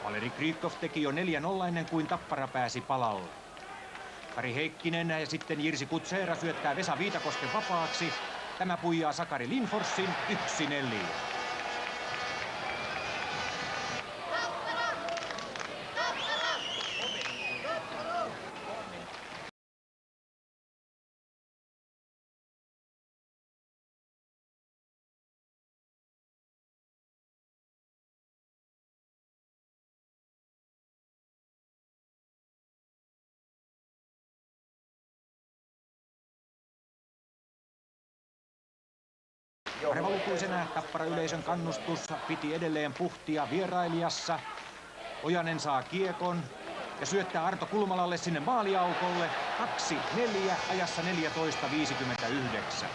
Valeri Krykov teki jo 4-0 ennen kuin Tappara pääsi palalle. Kari Heikkinen ja sitten Jirsi Kutsera syöttää Vesa Viitakosken vapaaksi. Tämä puijaa Sakari Lindforsin 1-4. Arvalukuisena Tappara yleisön kannustus piti edelleen puhtia vierailijassa. Ojanen saa kiekon ja syöttää Arto Kulmalalle sinne maaliaukolle. 2-4 ajassa 14.59.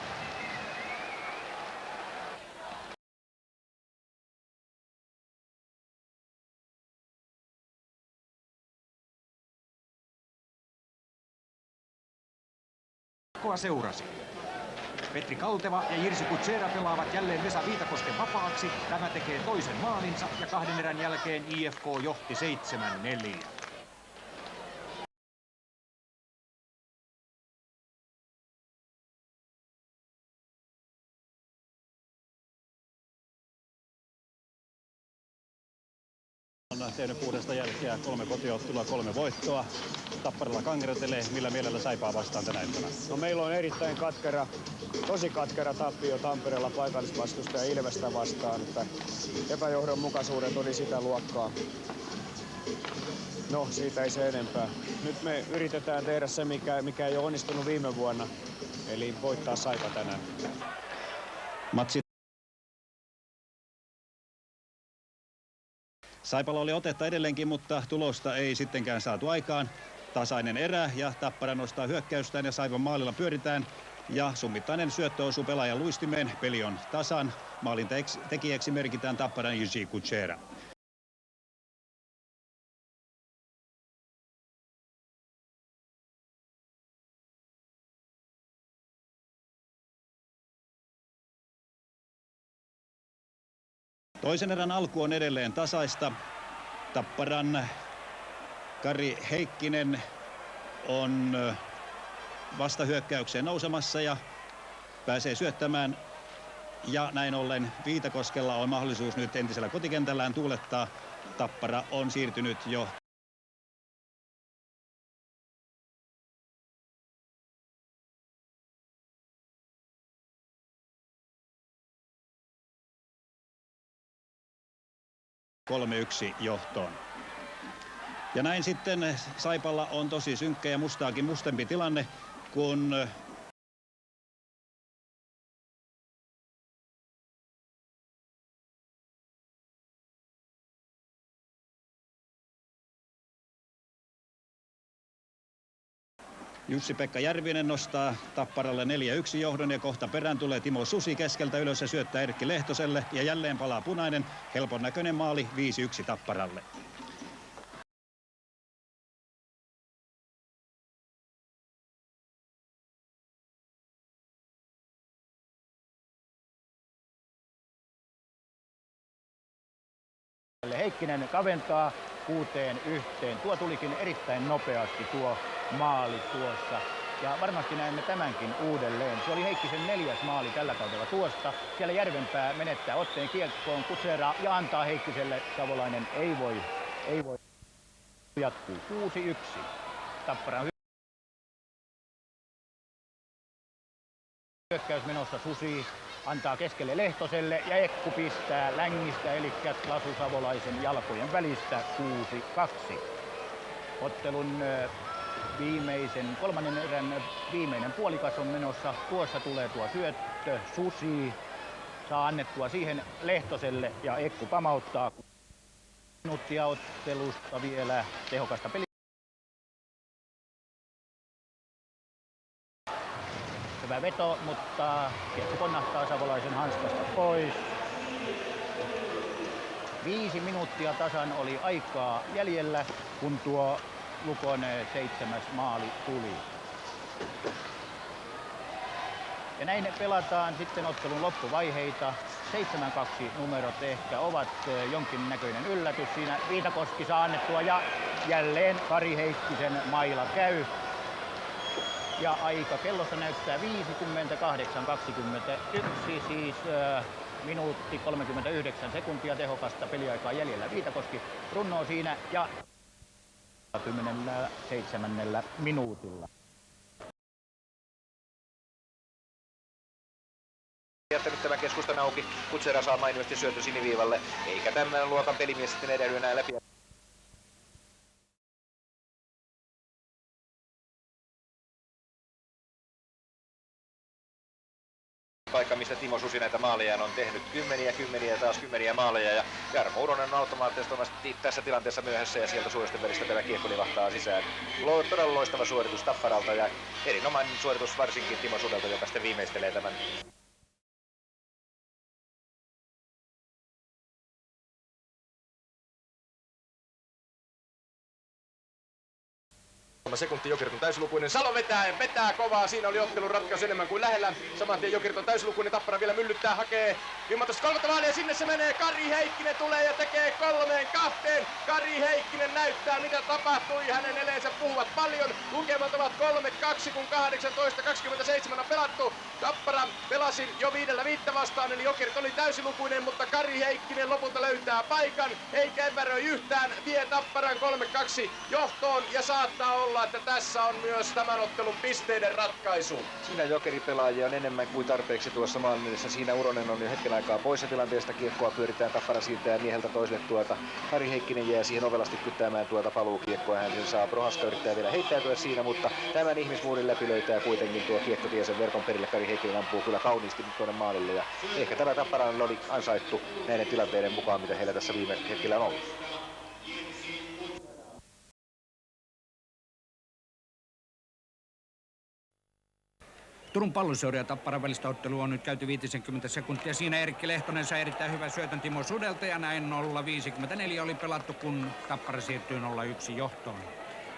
Seurasi. Petri Kalteva ja Jirsi Kutsera pelaavat jälleen Vesa Viitakosken vapaaksi. Tämä tekee toisen maalinsa ja 2 erän jälkeen IFK johti 7-4. On tehnyt 6 jälkeä, 3 kotiottelua, 3 voittoa. Tapparalla kangertelee, millä mielellä Saipaa vastaan tänä iltana? No, meillä on erittäin tosi katkera tappio Tampereella paikallisvastustaja Ilvestä vastaan. Että epäjohdonmukaisuudet oli sitä luokkaa. No, siitä ei se enempää. Nyt me yritetään tehdä se, mikä ei ole onnistunut viime vuonna. Eli voittaa Saipa tänään. Saipalla oli otetta edelleenkin, mutta tulosta ei sittenkään saatu aikaan. Tasainen erä ja Tappara nostaa hyökkäystään ja Saipan maalilla pyöritään. Ja summittainen syöttö osuu pelaajan luistimeen. Peli on tasan. Maalin tekijäksi merkitään Tapparan Jirsi Kutsera. Toisen erän alku on edelleen tasaista. Tapparan Kari Heikkinen on vastahyökkäykseen nousemassa ja pääsee syöttämään. Ja näin ollen Viitakoskella on mahdollisuus nyt entisellä kotikentällään tuulettaa. Tappara on siirtynyt jo johtoon. Ja näin sitten Saipalla on tosi synkkä ja mustaakin mustempi tilanne, kun Jussi-Pekka Järvinen nostaa Tapparalle 4-1 johdon ja kohta perään tulee Timo Susi keskeltä ylös ja syöttää Erkki Lehtoselle ja jälleen palaa punainen. Helpon näköinen maali 5-1 Tapparalle. Heikkinen kaventaa 6-1. Tuo tulikin erittäin nopeasti tuo maali tuossa. Ja varmasti näemme tämänkin uudelleen. Se oli Heikkisen 4. maali tällä kaudella tuosta. Siellä Järvenpää menettää otteen kiekkoon Kutsera ja antaa Heikkiselle. Savolainen ei voi. Jatkuu 6-1. Tapparan hyökkäys menossa. Susi antaa keskelle Lehtoselle ja Ekku pistää längistä, eli Lasu Savolaisen jalkojen välistä 6-2. Ottelun kolmannen erän viimeinen puolikas on menossa. Tuossa tulee tuo syöttö. Susi saa annettua siihen Lehtoselle ja Ekku pamauttaa. Minuuttia ottelusta vielä tehokasta peliä. Hyvä veto, mutta kiekko ponnahtaa Savolaisen hanskasta pois. 5 minuuttia tasan oli aikaa jäljellä, kun tuo Lukon 7. maali tuli. Ja näin pelataan sitten ottelun loppuvaiheita. 7-2 numerot ehkä ovat jonkinnäköinen yllätys. Siinä Viitakoski saa annettua ja jälleen Kari Heikkisen maila käy. Ja aika kellossa näyttää 58.21, siis minuutti 39 sekuntia tehokasta peliaikaa jäljellä. Viitakoski runnoo siinä ja 27 minuutilla. Jättänyt tämän keskustan auki. Kutsera saa mainiosti syöty siniviivalle, eikä tämän luokan pelimies sitten edellä enää läpi. Paikka, mistä Timo Susi näitä maaleja on tehnyt kymmeniä ja taas kymmeniä maaleja. Ja Jarmo Uronen on automaattisesti tässä tilanteessa myöhässä ja sieltä suoristen välistä tämä kiekko livahtaa sisään. Todella loistava suoritus Tapparalta ja erinomainen suoritus varsinkin Timo Sudelta, joka sitten viimeistelee tämän. Sekunti Jokerit on täysilukuinen. Salo vetää kovaa. Siinä oli ottelun ratkaisu enemmän kuin lähellä. Saman tien Jokerit on täysilukuinen. Tappara vielä myllyttää, hakee viimatosta kolmatta maalia. Sinne se menee. Kari Heikkinen tulee ja tekee 3-2. Kari Heikkinen näyttää mitä tapahtui. Hänen eleensä puhuvat paljon. Lukemat ovat 3-2 kun 18-27 on pelattu. Tappara pelasi jo 5-5 vastaan, eli Jokerit oli täysilukuinen, mutta Kari Heikkinen lopulta löytää paikan, eikä epäröi yhtään, vie Tapparan 3-2 johtoon ja saattaa olla, että tässä on myös tämän ottelun pisteiden ratkaisu. Siinä Jokeripelaajia on enemmän kuin tarpeeksi tuossa maalissa. Siinä Uronen on jo hetken aikaa poissa tilanteesta, kiekkoa pyöritään, Tappara siirtää mieheltä toiselle Kari Heikkinen jää siihen ovelasti kyttäämään paluukiekkoa, hän sen saa. Prohaska yrittää vielä heittäytyä siinä, mutta tämän ihmismuurin läpi löytää kuitenkin tuo kiekko tie sen verkon perille. Kari Heikkinen ampuu kyllä kauniisti tuonne maalille ja ehkä tämä Tapparan oli ansaittu näiden tilanteiden mukaan, mitä heillä tässä viime hetkellä on ollut. Turun Palloseuran ja Tapparan välistä ottelua on nyt käyty 50 sekuntia. Siinä Erkki Lehtonen sai erittäin hyvän syötön Timo Sudelta ja näin 0-54 oli pelattu, kun Tappara siirtyi 0-1 johtoon.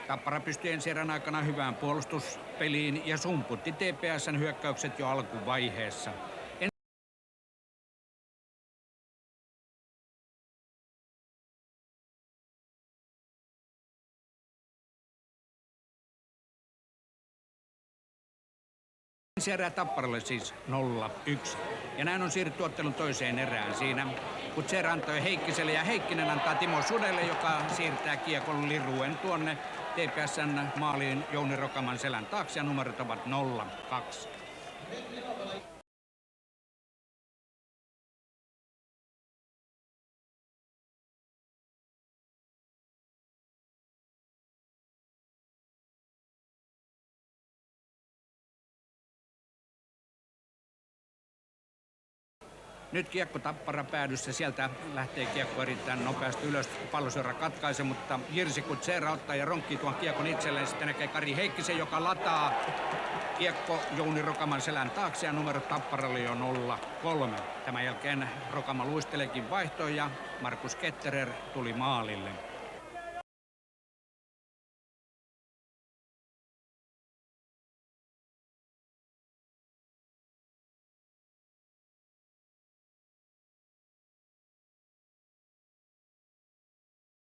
Tappara pystyi ensi erän aikana hyvään puolustuspeliin ja sumputti TPS:n hyökkäykset jo alkuvaiheessa. Ensi erää Tapparalle siis 0-1. Ja näin on siirrytty ottelun toiseen erään. Siinä Kutsera antoi Heikkiselle ja Heikkinen antaa Timo Sudelle, joka siirtää kiekon liruen tuonne TPS:n maaliin Jouni Rokaman selän taakse ja numerot ovat 0-2. Nyt kiekko Tappara päädyssä, sieltä lähtee kiekko erittäin nopeasti ylös, Palloseura katkaisee, mutta Jirsi Kutsera ottaa ja ronkkii tuon kiekon itselleen. Sitten näkee Kari Heikkisen, joka lataa kiekko Jouni Rokaman selän taakse ja numero Tapparalle jo 0-3. Tämän jälkeen Rokama luisteleekin vaihtoon ja Markus Ketterer tuli maalille.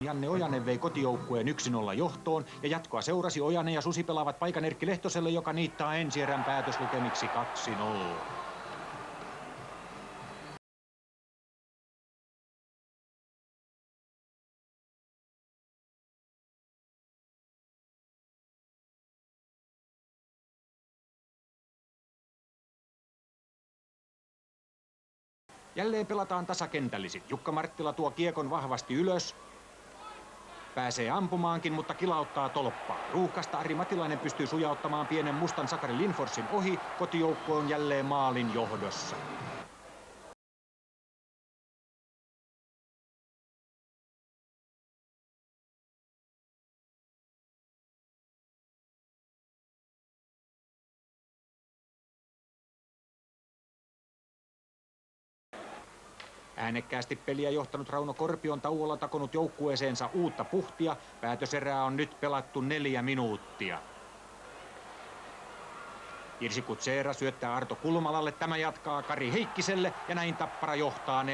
Janne Ojanen vei kotijoukkueen 1-0 johtoon ja jatkoa seurasi. Ojanen ja Susi pelaavat paikan Erkki Lehtoselle, joka niittaa ensi erän päätöslukemiksi 2-0. Jälleen pelataan tasakentällisin. Jukka Marttila tuo kiekon vahvasti ylös. Pääsee ampumaankin, mutta kilauttaa tolppaa. Ruuhkasta Ari Matilainen pystyy sujauttamaan pienen mustan Sakari Lindforsin ohi. Kotijoukko on jälleen maalin johdossa. Äänekkäästi peliä johtanut Rauno Korpi on tauolla takonut joukkueeseensa uutta puhtia. Päätöserää on nyt pelattu 4 minuuttia. Jirsi Kutseera syöttää Arto Kulmalalle, tämä jatkaa Kari Heikkiselle ja näin Tappara johtaa 4-3.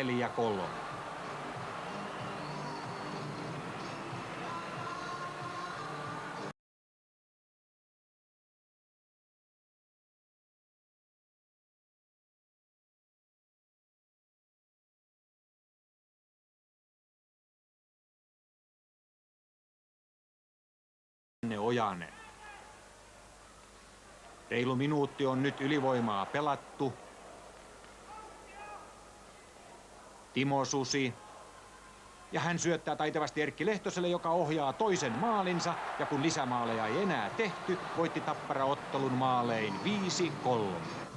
Ojanen. Reilu minuutti on nyt ylivoimaa pelattu. Timo Susi. Ja hän syöttää taitavasti Erkki Lehtoselle, joka ohjaa toisen maalinsa. Ja kun lisämaaleja ei enää tehty, voitti Tappara ottelun maalein 5-3.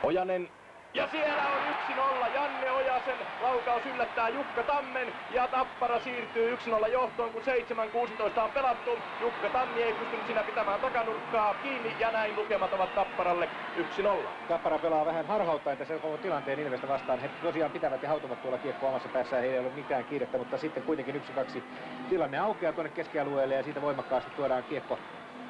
Ojanen. Ja siellä on 1-0. Janne Ojasen laukaus yllättää Jukka Tammen ja Tappara siirtyy 1-0 johtoon, kun 7.16 on pelattu. Jukka Tammi ei pystynyt siinä pitämään takanurkkaa kiinni ja näin lukemat ovat Tapparalle 1-0. Tappara pelaa vähän harhauttaen tässä koko tilanteen Ilvestä vastaan. He tosiaan pitävät ja hautuvat tuolla kiekkoa omassa päässään. Heillä ei ole mitään kiirettä, mutta sitten kuitenkin 1-2 tilanne aukeaa tuonne keskialueelle ja siitä voimakkaasti tuodaan kiekko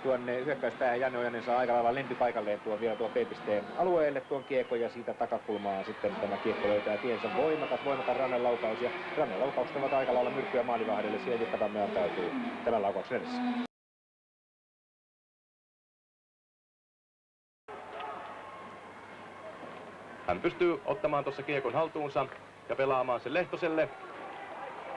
tuonne hyökkäyspäähän. Janne Ojanen saa aika lailla lempipaikalleen vielä tuon B-pisteen alueelle tuon kiekko ja siitä takakulmaa sitten tämä kiekko löytää tiensä. Voimakas rannelaukaus ja rannelaukaukset ovat aika lailla myrkkyä maalivahdelle. Siihen Jukka Tamme antautuu tämän laukauksen edessä. Hän pystyy ottamaan tuossa kiekon haltuunsa ja pelaamaan sen Lehtoselle.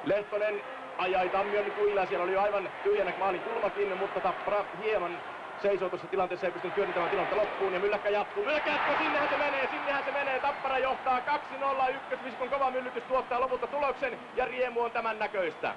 Lehtonen ajai Tammi oli kuilla, siellä oli jo aivan tyhjänä maalin kulmakin, mutta Tappara hieman seisoo tuossa tilanteessa, ei pystynyt työntämään tilannetta loppuun ja Mylläkkä jatkuu. Mylläkkä jatkuu, sinnehän se menee, Tappara johtaa 2-0, ykkösviskon kova myllytys tuottaa lopulta tuloksen ja riemu on tämän näköistä.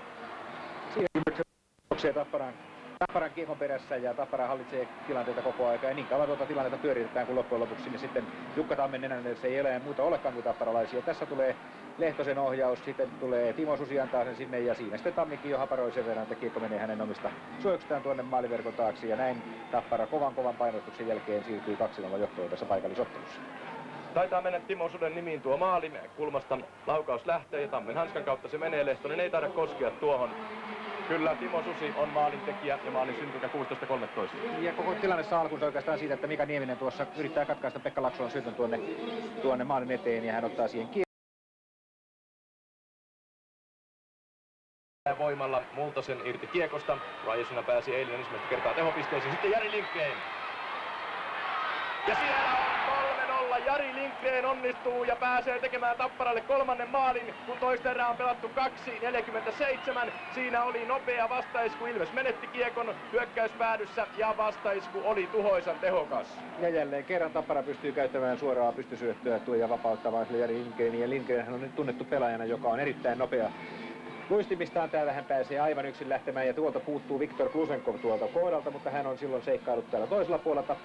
Tapparan kiekon perässä ja Tappara hallitsee tilanteita koko aika ja niin kauan tuota tilannetta pyöritetään, kun loppujen lopuksi sinne sitten Jukka Tammen nenän edessä ei ole muuta olekaan kuin tapparalaisia. Tässä tulee Lehtosen ohjaus, sitten tulee Timo Susi antaa sen sinne ja siinä sitten Tammikin jo haparoi sen verran, että kiekko menee hänen omista suojuksistaan tuonne maaliverkon taakse ja näin Tappara kovan painostuksen jälkeen siirtyy 2-0 johtoon tässä paikallisottelussa. Taitaa mennä Timo Suden nimiin tuo maali, kulmasta laukaus lähtee ja Tammen hanskan kautta se menee, Lehtonen ei taida koskea tuohon. Kyllä, Timo Susi on maalintekijä ja maalin syntykä 16-13. Ja koko tilanne saa alkunsa oikeastaan siitä, että Mika Nieminen tuossa yrittää katkaista Pekka Laksolan syötön tuonne maalin eteen ja hän ottaa siihen voimalla Multasen irti kiekosta. Rajasuna pääsi eilen ensimmäistä kertaa tehopisteeseen. Sitten Jari Lindgren. Ja siellä on 3-0. Jari Lindgren onnistuu ja pääsee tekemään Tapparalle kolmannen maalin, kun toista erää on pelattu 2.47. Siinä oli nopea vastaisku. Ilves menetti kiekon hyökkäyspäädyssä ja vastaisku oli tuhoisan tehokas. Ja jälleen kerran Tappara pystyy käyttämään suoraa pystysyöttöä ja vapauttamaan Jari Lindgrenin. Ja Lindgren on nyt tunnettu pelaajana, joka on erittäin nopea. Luistimistaan täällä hän pääsee aivan yksin lähtemään ja tuolta puuttuu Viktor Klusenkov tuolta kohdalta, mutta hän on silloin seikkailut täällä toisella puolella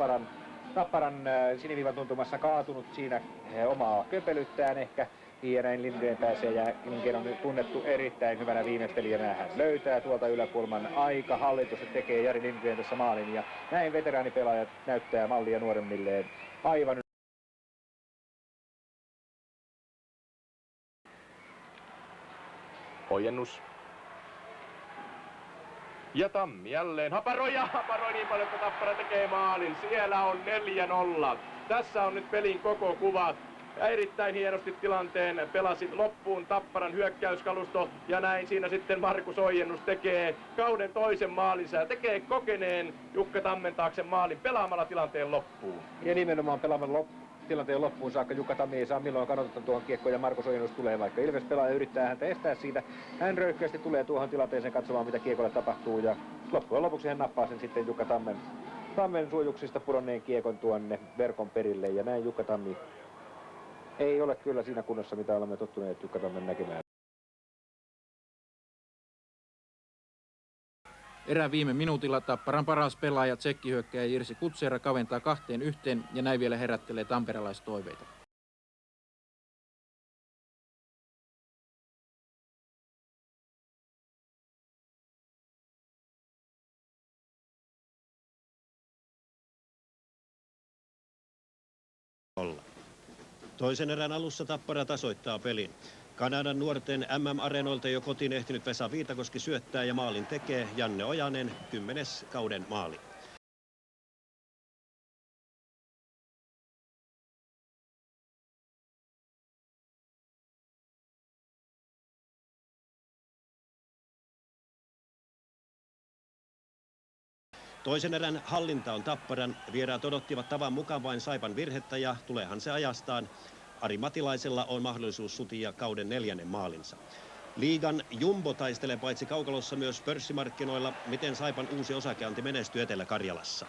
Tapparan siniviivan tuntumassa kaatunut siinä omaa köpelyttään ehkä. Ja näin Lindgren pääsee ja Lindgren on tunnettu erittäin hyvänä viimeistelijänä. Hän löytää tuolta yläkulman aika hallitusti tekee Jari Lindgren tässä maalin ja näin veteraanipelaajat näyttää mallia nuoremmilleen aivan. Ojennus. Ja Tammi jälleen haparoi niin paljon, että Tappara tekee maalin. Siellä on 4-0. Tässä on nyt pelin koko kuva. Ja erittäin hienosti tilanteen pelasi loppuun Tapparan hyökkäyskalusto. Ja näin siinä sitten Markus Ojennus tekee kauden toisen maalinsa ja tekee kokeneen Jukka Tammen taakse maalin pelaamalla tilanteen loppuun. Ja nimenomaan pelaamalla tilanteen loppuun saakka. Jukka Tammi ei saa milloin kannattaa tuohon kiekkoon ja Markus Ojennus tulee, vaikka Ilves pelaaja yrittää häntä estää siitä. Hän röyhkeästi tulee tuohon tilanteeseen katsomaan, mitä kiekolle tapahtuu ja loppujen lopuksi hän nappaa sen sitten Jukka Tammen suojuksista pudonneen kiekon tuonne verkon perille ja näin Jukka Tammi ei ole kyllä siinä kunnossa, mitä olemme tottuneet Jukka Tammen näkemään. Erän viime minuutilla Tapparan paras pelaaja tsekkihyökkääjä Jirsi Kutseera kaventaa 2-1 ja näin vielä herättelee tamperelaistoiveita. Toisen erän alussa Tappara tasoittaa pelin. Kanadan nuorten MM-areenoilta jo kotiin ehtinyt Vesa Viitakoski syöttää ja maalin tekee Janne Ojanen, 10. kauden maali. Toisen erän hallinta on Tapparan. Vieraat odottivat tavan mukaan vain Saipan virhettä ja tuleehan se ajastaan. Ari Matilaisella on mahdollisuus sutia kauden 4. maalinsa. Liigan Jumbo taistelee paitsi kaukalossa myös pörssimarkkinoilla. Miten Saipan uusi osakeanti menestyy Etelä-Karjalassa?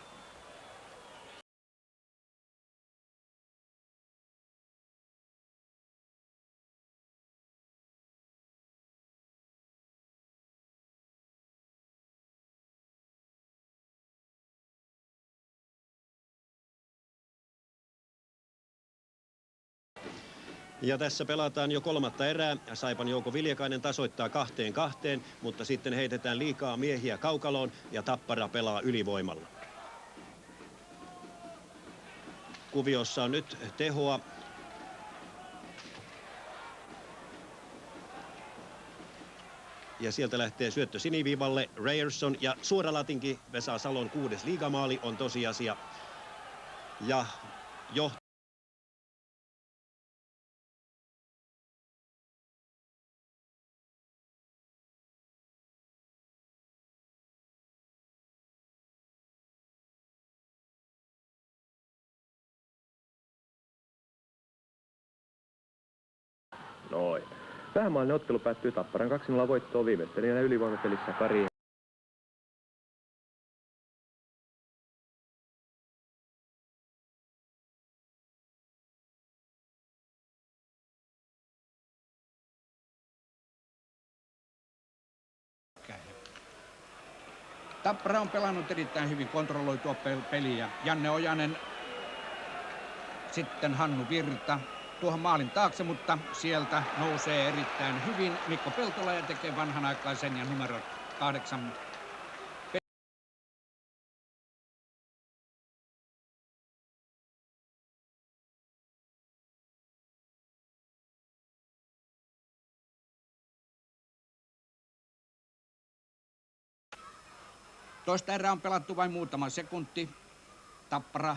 Ja tässä pelataan jo 3. erää. Saipan Jouko Viljakainen tasoittaa 2-2, mutta sitten heitetään liikaa miehiä kaukaloon ja Tappara pelaa ylivoimalla. Kuviossa on nyt tehoa. Ja sieltä lähtee syöttö siniviivalle. Ryerson ja suoralatinki Vesa Salon 6. liigamaali on tosiasia. Ja jo Noin. Vähämaallinen ottelu päättyy Tapparan 2-0 voittoon viimeistelijänä ylivoimapelissä Kari. Tappara on pelannut erittäin hyvin kontrolloitua peliä. Janne Ojanen, sitten Hannu Virta tuohon maalin taakse, mutta sieltä nousee erittäin hyvin Mikko Peltola ja tekee vanhanaikaisen ja numero 8. Toista erää on pelattu vain muutama sekunti. Tappara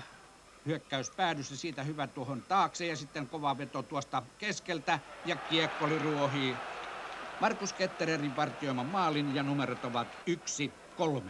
hyökkäys päädyssä, siitä hyvä tuohon taakse ja sitten kova veto tuosta keskeltä ja kiekkoli ruohii Markus Kettererin vartioiman maalin ja numerot ovat 1-3.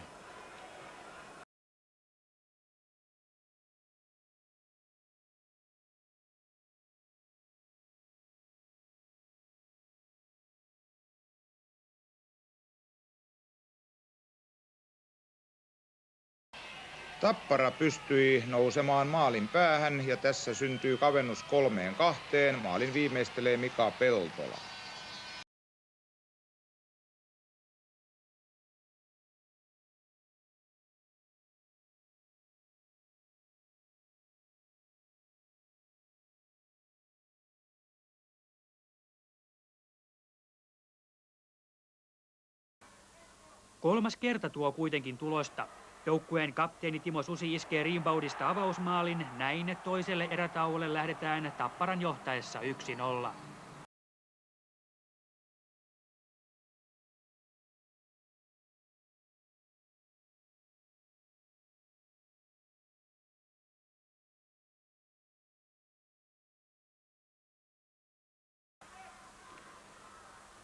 Tappara pystyi nousemaan maalin päähän ja tässä syntyy kavennus 3-2. Maalin viimeistelee Mika Peltola. Kolmas kerta tuo kuitenkin tulosta. Joukkueen kapteeni Timo Susi iskee reboundista avausmaalin. Näin toiselle erätauolle lähdetään Tapparan johtaessa 1-0.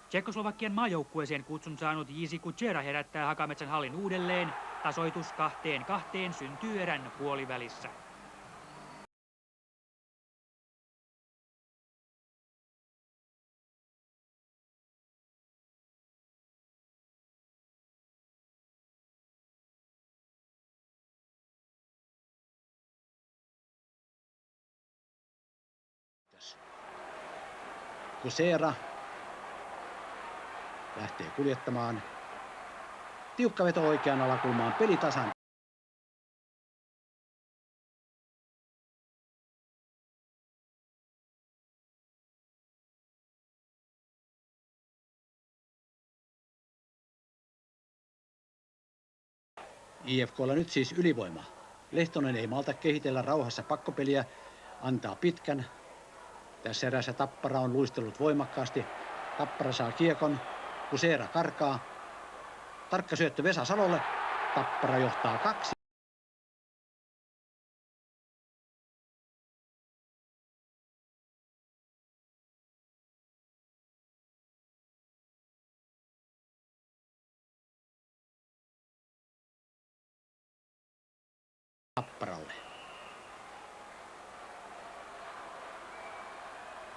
Tšekkoslovakian maajoukkueeseen kutsun saanut Jiří Kučera herättää Hakametsän hallin uudelleen. Tasoitus 2-2 syntyy erän puolivälissä. Kučera lähtee kuljettamaan. Tiukka veto oikeaan alakulmaan, peli tasan. IFK:lla nyt siis ylivoima. Lehtonen ei malta kehitellä rauhassa pakkopeliä, antaa pitkän. Tässä erässä Tappara on luistellut voimakkaasti. Tappara saa kiekon. Kusera karkaa. Tarkka syöttö Vesa Salolle. Tappara johtaa 2. Tapparalle.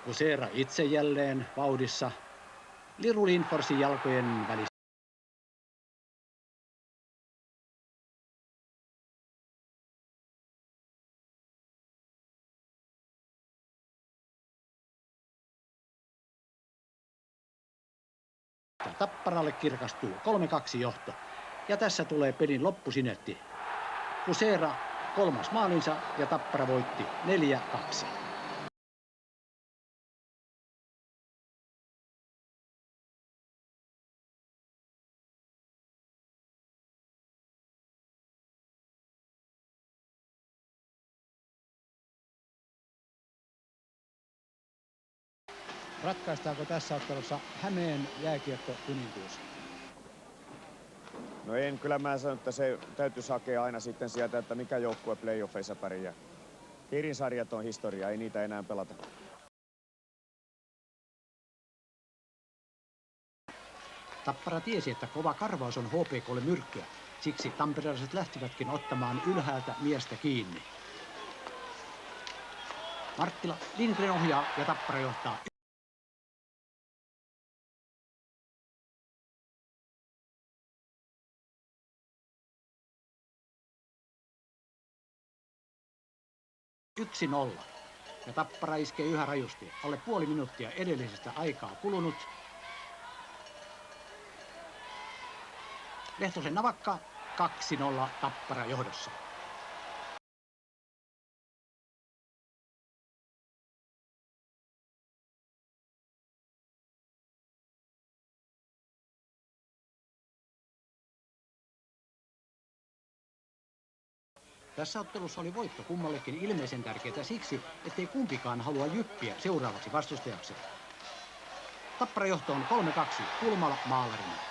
Kusera itse jälleen vauhdissa. Liru Lindforsin jalkojen välissä. Tapparalle kirkastuu 3-2 johto. Ja tässä tulee pelin loppusinetti. Kusera 3. maalinsa ja Tappara voitti 4-2. Ratkaistaanko tässä ottelussa Hämeen jääkiekko kuninkuus? No en, kyllä mä sanon, että se täytyisi hakea aina sitten sieltä, että mikä joukkue playoffeissa pärjää. Piirin sarjat on historia, ei niitä enää pelata. Tappara tiesi, että kova karvaus on HPK:lle myrkkyä. Siksi tamperelaiset lähtivätkin ottamaan ylhäältä miestä kiinni. Marttila Lindgren ohjaa ja Tappara johtaa. Ja Tappara iskee yhä rajusti. Alle puoli minuuttia edellisestä aikaa kulunut. Lehtosen navakka 2-0 Tappara johdossa. Tässä ottelussa oli voitto kummallekin ilmeisen tärkeää siksi, ettei kumpikaan halua jyppiä seuraavaksi vastustajaksi. Tappara johto on 3-2 Kulmala Maalarina.